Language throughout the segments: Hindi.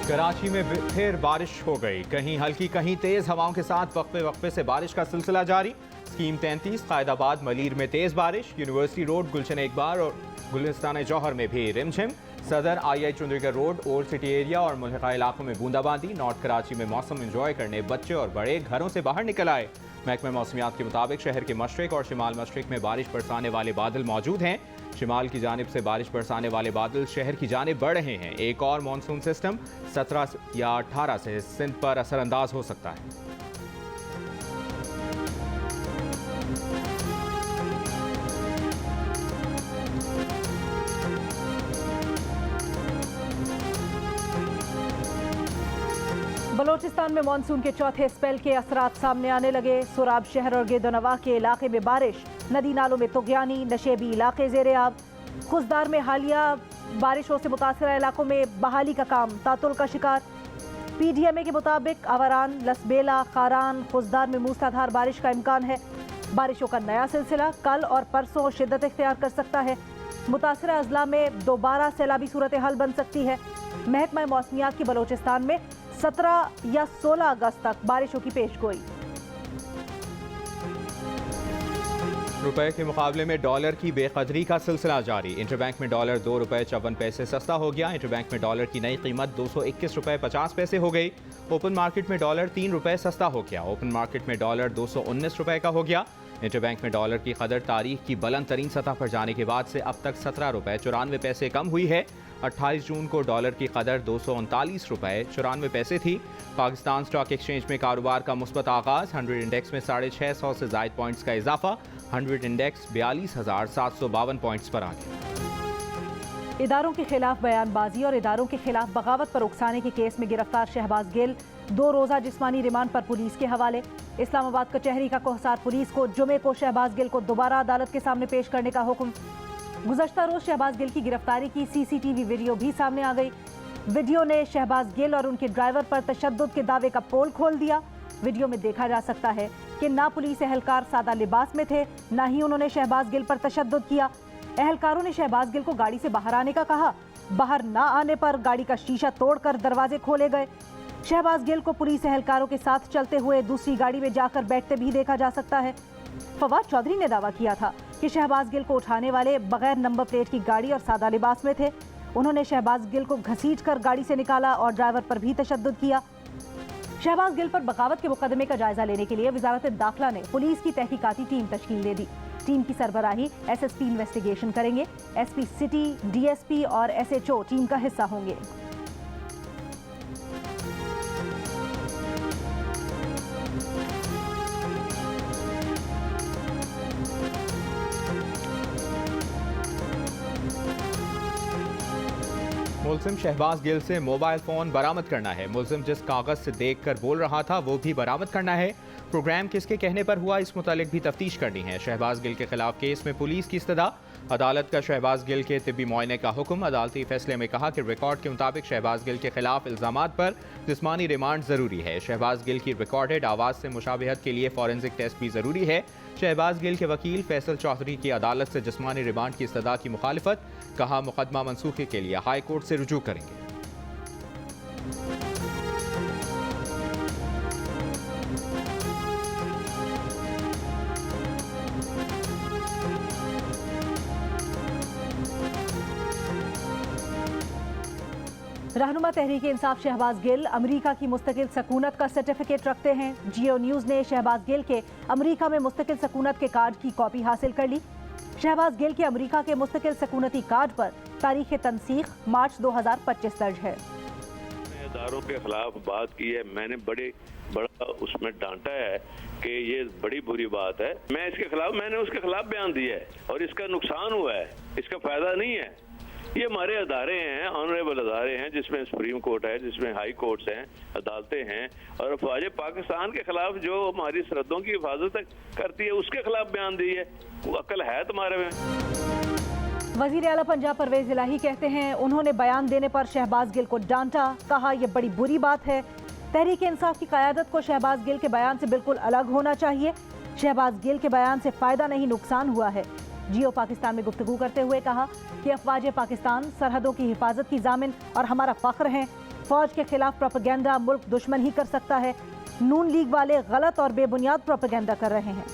कराची में फिर बारिश हो गई, कहीं हल्की कहीं तेज हवाओं के साथ वक्फे वक्फे से बारिश का सिलसिला जारी। स्कीम 33 कायदाबाद मलीर में तेज बारिश, यूनिवर्सिटी रोड, गुलशन इकबाल और गुलिस्तान जौहर में भी रिमझिम। Saddar I Chundrigar road, old city area और मुल्हिका इलाकों में बूंदाबांदी। नॉर्थ कराची में मौसम एंजॉय करने बच्चे और बड़े घरों से बाहर निकल आए। महकमा मौसमियात के मुताबिक शहर के मशरिक और शिमाल मशरिक में बारिश बरसाने वाले बादल मौजूद हैं। शिमाल की जानिब से बारिश बरसाने वाले बादल शहर की जानिब बढ़ रहे हैं। एक और मानसून सिस्टम 17 या 18 से सिंध पर असरअंदाज हो सकता है। बलोचिस्तान में मानसून के चौथे स्पेल के असरात सामने आने लगे। सुराब शहर और गिरदोनवा के इलाके में बारिश, नदी नालों में तुगयानी, नशेबी इलाके ज़ेरे आब। खुशदार में हालिया बारिशों से मुतासरा इलाकों में बहाली का काम तातुल का शिकार। PDMA के मुताबिक अवरान, लसबेला, खारान, खुशदार में मूसलाधार बारिश का इम्कान है। बारिशों का नया सिलसिला कल और परसों शिद्दत इख्तियार कर सकता है। मुतासरा अजला में दोबारा सैलाबी सूरत हाल बन सकती है। महकमा मौसमियात की बलोचिस्तान में 17 या 16 अगस्त तक बारिशों की पेशगोई। रुपए के मुकाबले में डॉलर की बेकदरी का सिलसिला जारी। इंटरबैंक में डॉलर 2 रुपए 54 पैसे सस्ता हो गया। इंटरबैंक में डॉलर की नई कीमत 221 रुपए 50 पैसे हो गई। ओपन मार्केट में डॉलर 3 रुपए सस्ता हो गया। ओपन मार्केट में डॉलर 219 रुपए का हो गया। इंटरबैंक में डॉलर की कदर तारीख की बुलंद तरीन सतह पर जाने के बाद से अब तक 17 रुपए 94 पैसे कम हुई है। 28 जून को डॉलर की कदर 239 रुपए 94 पैसे थी। पाकिस्तान स्टॉक एक्सचेंज में कारोबार का मुस्बत आगाज। 100 इंडेक्स में 650 से ज़ायद पॉइंट्स का इजाफा। 100 इंडेक्स 42,752 पॉइंट्स पर आ गया। इदारों के खिलाफ बयानबाजी और इदारों के खिलाफ बगावत पर उकसाने के केस में गिरफ्तार शहबाज गिल 2 रोज़ा जिस्मानी रिमांड पर पुलिस के हवाले। इस्लामाबाद कचहरी का कोहसार पुलिस को जुमे को शहबाज गिल को दोबारा अदालत के सामने पेश करने का हुक्म। गुज़श्ता रोज शहबाज गिल की गिरफ्तारी की CCTV वीडियो भी सामने आ गई। वीडियो ने शहबाज गिल और उनके ड्राइवर पर तशद्दुद के दावे का पोल खोल दिया। वीडियो में देखा जा सकता है कि ना पुलिस एहलकार सादा लिबास में थे, ना ही उन्होंने शहबाज गिल पर तशद्दुद किया। एहलकारों ने शहबाज गिल को गाड़ी से बाहर आने का कहा। बाहर ना आने पर गाड़ी का शीशा तोड़कर दरवाजे खोले गए। शहबाज गिल को पुलिस एहलकारों के साथ चलते हुए दूसरी गाड़ी में जाकर बैठते भी देखा जा सकता है। फवाद चौधरी ने दावा किया था कि शहबाज गिल को उठाने वाले बगैर नंबर प्लेट की गाड़ी और सादा लिबास में थे। उन्होंने शहबाज गिल को घसीट कर गाड़ी से निकाला और ड्राइवर पर भी तशद्दुद किया। शहबाज गिल पर बगावत के मुकदमे का जायजा लेने के लिए वजारत दाखिला ने पुलिस की तहकीकाती टीम तश्कील दे दी। टीम की सरबराही SSP इन्वेस्टिगेशन करेंगे। SP सिटी, DSP और SHO टीम का हिस्सा होंगे। मुलजिम शहबाज गिल से मोबाइल फ़ोन बरामद करना है। मुलजिम जिस कागज़ से देख कर बोल रहा था वो भी बरामद करना है। प्रोग्राम किसके कहने पर हुआ इस मुतालिक भी तफ्तीश करनी है। शहबाज गिल के खिलाफ केस में पुलिस की इस्तदा। अदालत का शहबाज गिल के तिब्बी मुआयने का हुक्म। अदालती फैसले में कहा कि रिकॉर्ड के मुताबिक शहबाज गिल के खिलाफ इल्ज़ामात पर जिस्मानी रिमांड ज़रूरी है। शहबाज गिल की रिकॉर्डेड आवाज़ से मुशाबहत के लिए फॉरेंसिक टेस्ट भी ज़रूरी है। शहबाज गिल के वकील फैसल चौधरी की अदालत से जिस्मानी रिमांड की इस्तदा की मुखालिफत। कहा मुकदमा मनसूखी के लिए हाई कोर्ट से रुजू करेंगे। रहनुमा तहरीक इंसाफ शहबाज गिल अमेरिका की मुस्तकिल सकूनत का सर्टिफिकेट रखते हैं। जियो न्यूज़ ने शहबाज गिल के अमेरिका में मुस्तकिल सकूनत के कार्ड की कॉपी हासिल कर ली। शहबाज गिल के अमेरिका के मुस्तकिल सकूनती कार्ड पर तारीख तनसीख मार्च 2025 दर्ज है। इदारों के खिलाफ बात की है, मैंने बड़ा उसमें डांटा है कि ये बड़ी बुरी बात है। मैंने उसके खिलाफ बयान दिया है और इसका नुकसान हुआ है, इसका फायदा नहीं है। ये हमारे अदारे हैं, ऑनरेबल अदारे हैं, जिसमें सुप्रीम कोर्ट है, जिसमें हाई कोर्ट्स हैं, अदालतें हैं, और फौज पाकिस्तान के खिलाफ जो हमारी सरहदों की हिफाजत करती है उसके खिलाफ बयान दी है। वो अक्ल है तुम्हारे में? वजीर आला पंजाब परवेज इलाही कहते हैं उन्होंने बयान देने पर शहबाज गिल को डांटा। कहा यह बड़ी बुरी बात है। तहरीक इंसाफ की क़यादत को शहबाज गिल के बयान से बिल्कुल अलग होना चाहिए। शहबाज गिल के बयान से फ़ायदा नहीं नुकसान हुआ है। जियो पाकिस्तान में गुफ्तगू करते हुए कहा कि अफवाज पाकिस्तान सरहदों की हिफाजत की जामिन और हमारा फ़ख्र हैं। फौज के खिलाफ प्रोपेगेंडा मुल्क दुश्मन ही कर सकता है। नून लीग वाले गलत और बेबुनियाद प्रोपेगेंडा कर रहे हैं।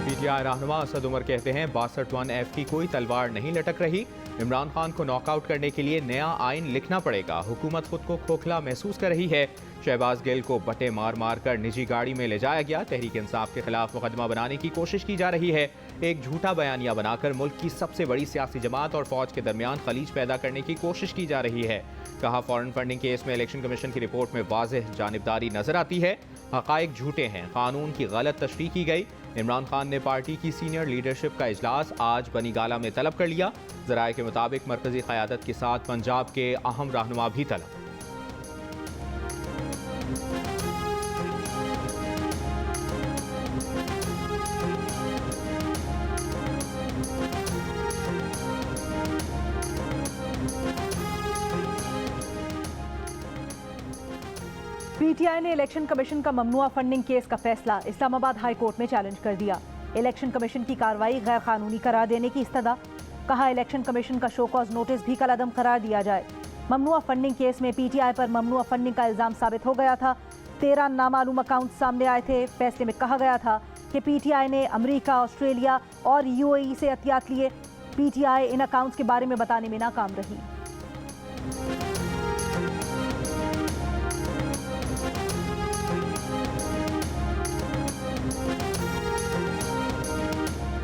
पीटीआई रहनुमा असद उमर कहते हैं 62(1)F की कोई तलवार नहीं लटक रही। इमरान खान को नॉकआउट करने के लिए नया आइन लिखना पड़ेगा। हुकूमत खुद को खोखला महसूस कर रही है। शहबाज गिल को बटे मार मार कर निजी गाड़ी में ले जाया गया। तहरीक इंसाफ के खिलाफ मुकदमा बनाने की कोशिश की जा रही है। एक झूठा बयानिया बनाकर मुल्क की सबसे बड़ी सियासी जमात और फौज के दरमियान खलीज पैदा करने की कोशिश की जा रही है। कहा, फॉरेन फंडिंग केस में इलेक्शन कमीशन की रिपोर्ट में वाज़ेह जानिबदारी नजर आती है। हकाइक झूठे हैं, कानून की गलत तशरीह की गई। इमरान खान ने पार्टी की सीनियर लीडरशिप का इजलास आज बनीगाला में तलब कर लिया। ज़राए के मुताबिक मरकजी क़यादत के साथ पंजाब के अहम रहनुमा भी तलब। पीटीआई ने इलेक्शन कमीशन का ममनुआ फंडिंग केस का फैसला इस्लामाबाद हाई कोर्ट में चैलेंज कर दिया। इलेक्शन कमीशन की कार्रवाई गैर कानूनी करार देने की इस्तदा। कहा, इलेक्शन कमीशन का शो कॉज नोटिस भी कलअदम करार दिया जाए। ममनुआ फंडिंग केस में पीटीआई पर ममनुआ फंडिंग का इल्जाम साबित हो गया था। 13 नामालूम अकाउंट सामने आए थे। फैसले में कहा गया था कि पीटीआई ने अमेरिका, ऑस्ट्रेलिया और यूएई से एहतियात लिए। पीटीआई इन अकाउंट्स के बारे में बताने में नाकाम रही।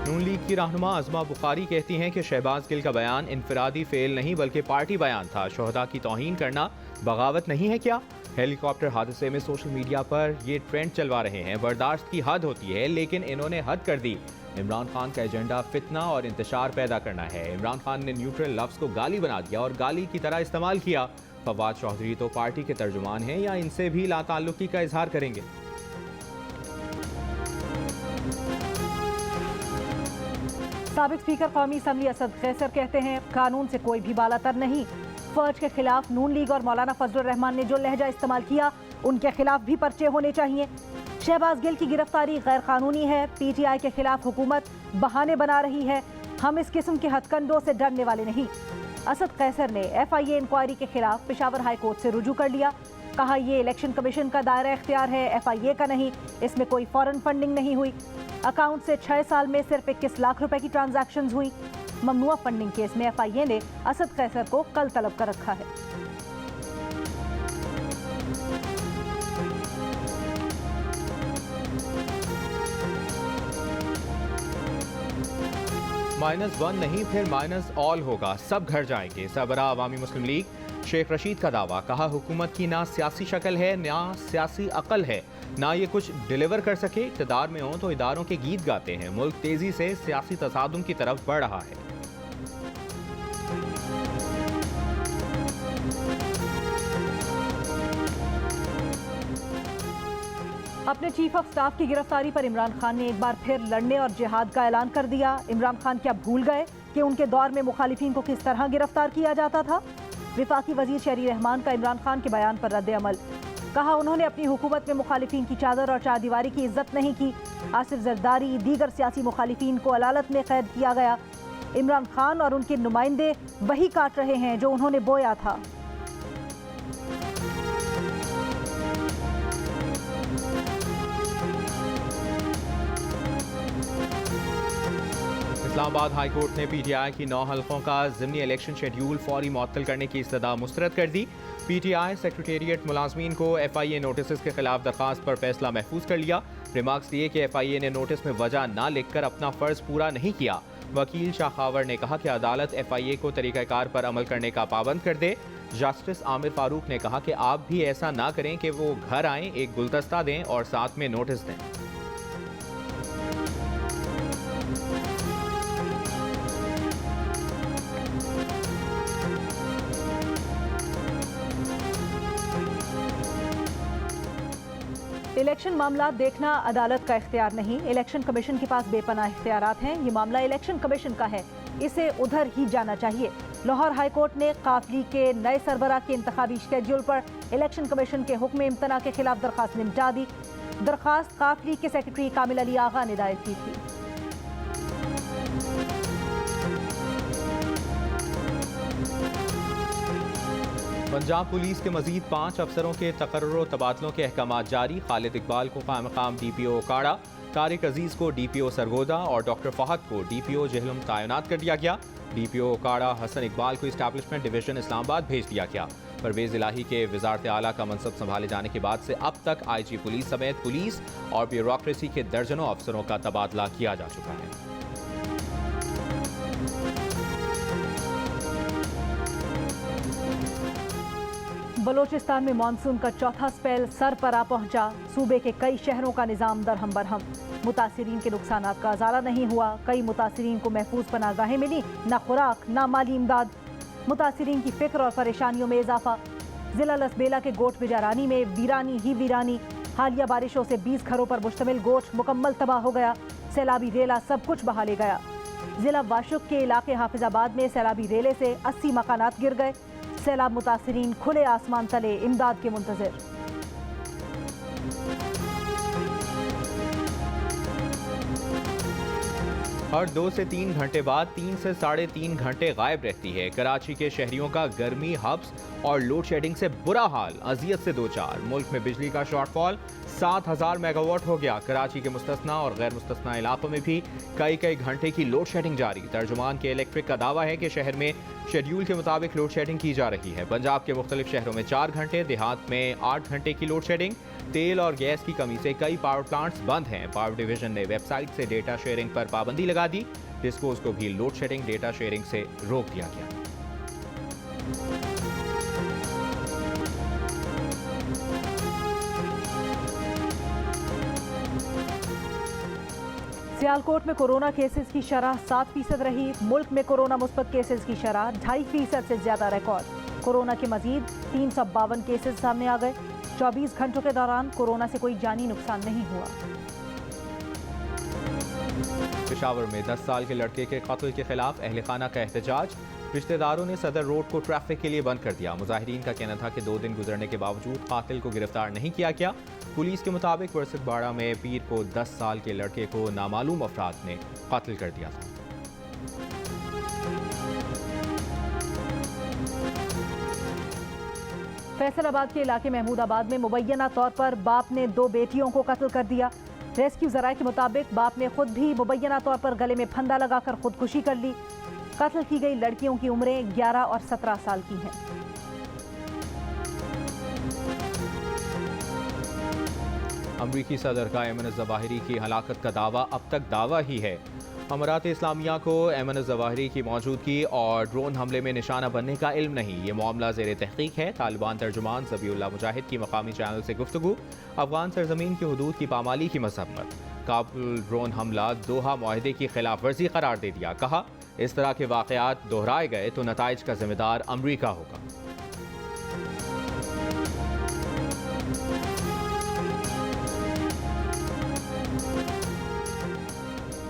नून लीग की रहनुमा अज़मा बुखारी कहती हैं कि शहबाज गिल का बयान इनफरादी फेल नहीं बल्कि पार्टी बयान था। शोहदा की तौहीन करना बगावत नहीं है क्या? हेलीकॉप्टर हादसे में सोशल मीडिया पर ये ट्रेंड चलवा रहे हैं। बर्दाश्त की हद होती है, लेकिन इन्होंने हद कर दी। इमरान खान का एजेंडा फितना और इंतशार पैदा करना है। इमरान खान ने न्यूट्रल लफ्ज़ को गाली बना दिया और गाली की तरह इस्तेमाल किया। फवाद चौधरी तो पार्टी के तर्जुमान हैं, या इनसे भी लाताल्लुकी का इजहार करेंगे? साबिक स्पीकर कौमी असम्बली असद कैसर कहते हैं, कानून से कोई भी बालातर नहीं। फौज के खिलाफ नून लीग और मौलाना फजलुर रहमान ने जो लहजा इस्तेमाल किया, उनके खिलाफ भी पर्चे होने चाहिए। शहबाज गिल की गिरफ्तारी गैर कानूनी है। पीटीआई के खिलाफ हुकूमत बहाने बना रही है। हम इस किस्म के हथकंडों से डरने वाले नहीं। असद कैसर ने FIA इंक्वायरी के खिलाफ पेशावर हाई कोर्ट से रुजू कर लिया। कहा, ये इलेक्शन कमीशन का दायरा इख्तियार है, FIA का नहीं। इसमें कोई फॉरेन फंडिंग नहीं हुई। अकाउंट से 6 साल में सिर्फ 21 लाख रुपए की ट्रांजैक्शंस हुई। ममनुआ फंडिंग केस में FIA ने असद कैसर को कल तलब कर रखा है। -1 नहीं, फिर -all होगा। सब घर जाएंगे। सरबराह अवामी मुस्लिम लीग शेख रशीद का दावा। कहा, हुकूमत की ना सियासी शक्ल है, ना सियासी अकल है, ना ये कुछ डिलीवर कर सके। इक़्तिदार में हो तो इदारों के गीत गाते हैं। मुल्क तेजी से सियासी तसादुम की तरफ बढ़ रहा है। अपने चीफ ऑफ स्टाफ की गिरफ्तारी पर इमरान खान ने एक बार फिर लड़ने और जिहाद का ऐलान कर दिया। इमरान खान क्या भूल गए कि उनके दौर में मुखालिफिन को किस तरह गिरफ्तार किया जाता था? विफाकी वजीर शहरी रहमान का इमरान खान के बयान पर रद्द अमल। कहा, उन्होंने अपनी हुकूमत में मुखालिफिन की चादर और चारदीवारी की इज्जत नहीं की। आसिफ जरदारी, दीगर सियासी मुखालिफिन को अदालत में कैद किया गया। इमरान खान और उनके नुमाइंदे वही काट रहे हैं जो उन्होंने बोया था। इस्लामाबाद हाई कोर्ट ने पीटीआई की 9 हल्कों का ज़िमनी इलेक्शन शेड्यूल फौरी मुअत्तल करने की इस्तदा मुस्तरद कर दी। पीटीआई सेक्रेटेरिएट मुलाजमीन को FIA नोटिस के खिलाफ दरखास्त पर फैसला महफूज कर लिया। रिमार्क्स दिए कि FIA ने नोटिस में वजह ना लिखकर अपना फ़र्ज पूरा नहीं किया। वकील शाखावर ने कहा कि अदालत FIA को तरीक़ाकार पर अमल करने का पाबंद कर दे। जस्टिस आमिर फारूक ने कहा कि आप भी ऐसा ना करें कि वो घर आएँ, एक गुलदस्ता दें और साथ में नोटिस दें। इलेक्शन मामला देखना अदालत का इख्तियार नहीं। इलेक्शन कमीशन के पास बेपनाह इख्तियारात हैं। ये मामला इलेक्शन कमीशन का है, इसे उधर ही जाना चाहिए। लाहौर हाई कोर्ट ने काफली के नए सरबराह के इंतखाबी शेड्यूल पर इलेक्शन कमीशन के हुक्म इम्तना के खिलाफ दरखास्त निपटा दी। दरखास्त काफली के सेक्रेटरी कामिल अली आगा ने दायर की थी। पंजाब पुलिस के मजीद 5 अफसरों के तकर्रुर तबादलों के अहकाम जारी। खालिद इकबाल को क़ाम DPO काड़ा, तारिक अजीज़ को DPO सरगोदा और डॉक्टर फहद को DPO जहलम तैनात कर दिया गया। DPO काड़ा हसन इकबाल को इस्टेब्लिशमेंट डिवीजन इस्लामाबाद भेज दिया गया। परवेज़ इलाही के वज़ारत आला का मनसब संभाले जाने के बाद से अब तक IG पुलिस समेत पुलिस और ब्यूरोक्रेसी के दर्जनों अफसरों का तबादला किया जा चुका है। बलोचिस्तान में मानसून का चौथा स्पेल सर पर आ पहुंचा। सूबे के कई शहरों का निज़ाम दरहम बरहम। मुतासिरीन के नुकसानात का अजाला नहीं हुआ। कई मुतासिरीन को महफूज पनाहगाहें मिली, न खुराक न माली इमदाद। मुतासिरीन की फिक्र और परेशानियों में इजाफा। जिला लसबेला के गोट बिजारानी में वीरानी ही वीरानी। हालिया बारिशों से 20 घरों पर मुश्तमिल गोट मुकम्मल तबाह हो गया। सैलाबी रेला सब कुछ बहा ले गया। जिला वाशुक के इलाके हाफिजाबाद में सैलाबी रेले से 80 मकानात गिर गए। सैलाब मुतासिरीन खुले आसमान तले इमदाद के मुंतज़िर। हर 2 से 3 घंटे बाद 3 से 3.5 घंटे गायब रहती है। कराची के शहरियों का गर्मी, हब्स और लोड शेडिंग से बुरा हाल, अजियत से दो चार। मुल्क में बिजली का शॉर्टफॉल 7000 मेगावाट हो गया। कराची के मुस्तस्ना और गैर मुस्तस्ना इलाकों में भी कई घंटे की लोड शेडिंग जारी। तर्जुमान के इलेक्ट्रिक का दावा है कि शहर में शेड्यूल के मुताबिक लोड शेडिंग की जा रही है। पंजाब के मुख्तलिफ शहरों में 4 घंटे, देहात में 8 घंटे की लोड शेडिंग। तेल और गैस की कमी से कई पावर प्लांट्स बंद हैं। पावर डिवीजन ने वेबसाइट से डेटा शेयरिंग पर पाबंदी लगा दी। डिस्कोस को भी लोड शेडिंग डेटा शेयरिंग से रोक दिया गया। सियालकोट में कोरोना केसेस की शरह 7% रही। मुल्क में कोरोना मुस्बत केसेस की शरह 2.5% से ज्यादा रिकॉर्ड। कोरोना के मजीद 352 केसेस सामने आ गए। 24 घंटों के दौरान कोरोना से कोई जानी नुकसान नहीं हुआ। पेशावर में 10 साल के लड़के के कत्ल के खिलाफ अहल खाना का एहतजाज। रिश्तेदारों ने सदर रोड को ट्रैफिक के लिए बंद कर दिया। मुजाहिरीन का कहना था कि 2 दिन गुजरने के बावजूद कातिल को गिरफ्तार नहीं किया गया। पुलिस के मुताबिक वर्सत बाड़ा में पीर को 10 साल के लड़के को नामालूम अफराद ने कत्ल कर दिया था। फैसलाबाद के इलाके महमूदाबाद में मुबैना तौर पर बाप ने 2 बेटियों को कत्ल कर दिया। रेस्क्यू जराये के मुताबिक बाप ने खुद भी मुबैना तौर पर गले में फंदा लगाकर खुदकुशी कर ली। कत्ल की गई लड़कियों की उम्रें 11 और 17 साल की हैं। अमरीकी सदर का ऐमन ज़वाहिरी की हलाकत का दावा अब तक दावा ही है। अमारात इस्लामिया को ऐमन ज़वाहिरी की मौजूदगी और ड्रोन हमले में निशाना बनने का इल्म नहीं। ये मामला ज़ेर तहकीक है। तालिबान तर्जुमान ज़बीउल्लाह मुजाहिद की मकामी चैनल से गुफ्तगू। अफगान सरजमीन की हुदूद की पामाली की मसम्मत। काबुल ड्रोन हमला दोहा मुआहदे की खिलाफ वर्जी करार दे दिया। कहा इस तरह के वाक़यात दोहराए गए तो नताइज का जिम्मेदार अमरीका होगा।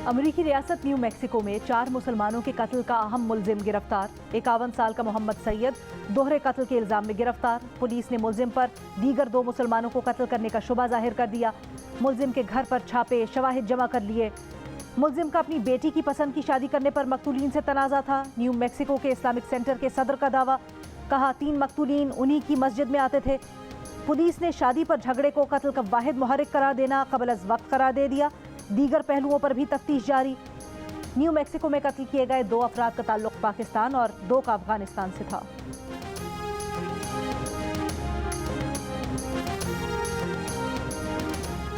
अमरीकी रियासत न्यू मैक्सिको में 4 मुसलमानों के कत्ल का अहम मुलजिम गिरफ्तार। 51 साल का मोहम्मद सैयद दोहरे कत्ल के इल्जाम में गिरफ्तार। पुलिस ने मुलजिम पर दीगर 2 मुसलमानों को कत्ल करने का शुबा जाहिर कर दिया। मुलजिम के घर पर छापे, शवाहिद जमा कर लिए। मुलजिम का अपनी बेटी की पसंद की शादी करने पर मकतूलीन से तनाज़ा था। न्यू मैक्सिको के इस्लामिक सेंटर के सदर का दावा। कहा 3 मकतूलीन उन्हीं की मस्जिद में आते थे। पुलिस ने शादी पर झगड़े को कत्ल का वाहिद मुहर्रिक करार देना कबल अज़ वक्त करार दे दिया। दीगर पहलुओं पर भी तफ्तीश जारी। न्यू मैक्सिको में कत्ल किए गए 2 अफराद का ताल्लुक पाकिस्तान और 2 का अफगानिस्तान से था।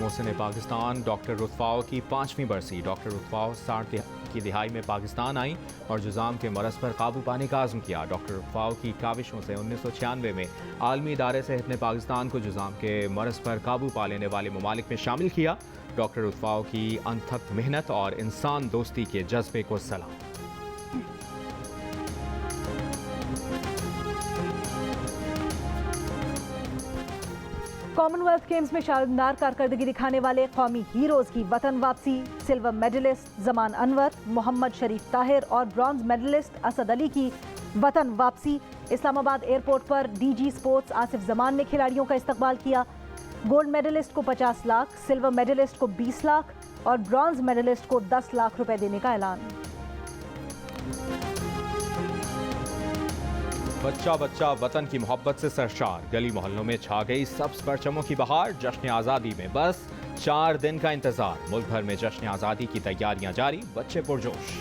मोहसिन पाकिस्तान डॉक्टर रुतफ़ाओ की 5वीं बरसी। डॉक्टर रुतफ़ाओ 60 की दिहाई में पाकिस्तान आई और जुज़ाम के मरज़ पर काबू पाने का आज़म किया। डॉक्टर रुतफ़ाओ की काविशों से 1996 में आलमी इदारे सेहत ने पाकिस्तान को जुज़ाम के मरज़ पर काबू पा लेने वाले ममालिक में शामिल किया। डॉक्टर रुतफ़ाओ की अनथक मेहनत और इंसान दोस्ती के जज्बे को सलाम। कॉमनवेल्थ गेम्स में शानदार कारकर्दगी दिखाने वाले कौमी हीरोज़ की वतन वापसी। सिल्वर मेडलिस्ट जमान अनवर, मोहम्मद शरीफ ताहिर और ब्रॉन्ज मेडलिस्ट असद अली की वतन वापसी। इस्लामाबाद एयरपोर्ट पर DG स्पोर्ट्स आसिफ जमान ने खिलाड़ियों का इस्तकबाल किया। गोल्ड मेडलिस्ट को 50 लाख, सिल्वर मेडलिस्ट को 20 लाख और ब्रॉन्ज मेडलिस्ट को 10 लाख रुपए देने का ऐलान। बच्चा बच्चा वतन की मोहब्बत से सरशार, गली मोहल्लों में छा गई सब्ज परचमों की बहार। जश्न आज़ादी में बस 4 दिन का इंतजार, मुल्क भर में जश्न आज़ादी की तैयारियां जारी, बच्चे पुरजोश।